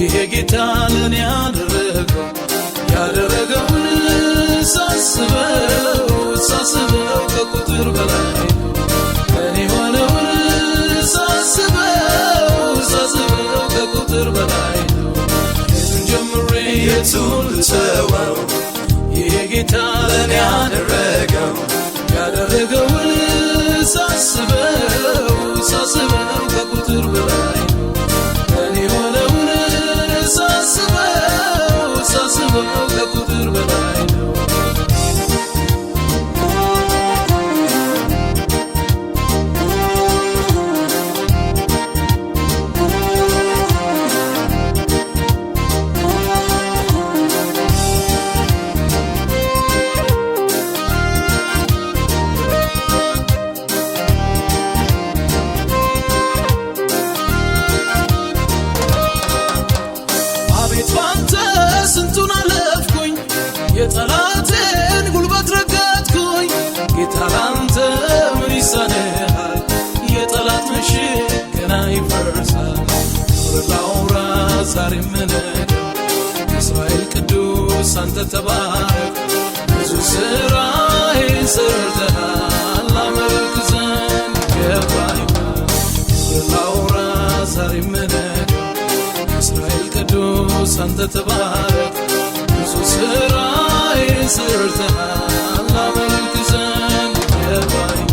ይሄ ጌታ ለኔ ያደረገውን ሳስበው ከቁጥር በላይ ነው። ለኔ ሆነውን ሳስበው ከቁጥር በላይ ነው። የቱን ጀምሬ የቱን ልተወው? ይሄ ጌታ ለኔ ያደረገውን ሳስበው ከቁጥር በላይ ነው። ለኔ ሆነውን ሳስበው ከቁጥር በላይ ነው። ስንቱን አለፍኩኝ የጠላቴን ጉልበት ረገጥኩኝ። ጌታ ላንተ ምን ይሳንሃል? የጠላት ምሽግ ገና ይፈርሳል። ክብር ላውራ ዛሬ ምነገው እስራኤል ቅዱስ አንተ ተባረክ። ብዙ ሥራዬን ሰርተሃል ላመልክ ዘንድ ይገባኛል። ክብር ላውራ ዛሬ ምነገው እስራኤል ቅዱስ አንተ ተባረክ። ብዙ ሥራዬን ሰርተሃል ላመልክ ዘንድ ይገባኛል።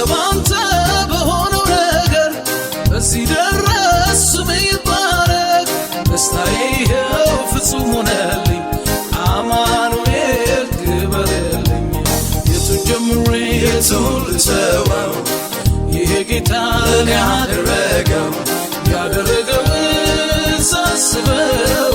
ባንተ በሆነው ነገር በዚህ ደረስ ስምህ ይባረክ። ደስታዬ ይኸው ፍጹም ሆነልኝ አማኑኤል ክበርልኝ። የቱን ጀምሬ የቱን ልተወው? ይሄ ጌታ ለኔ ያደረገውን ሳስበው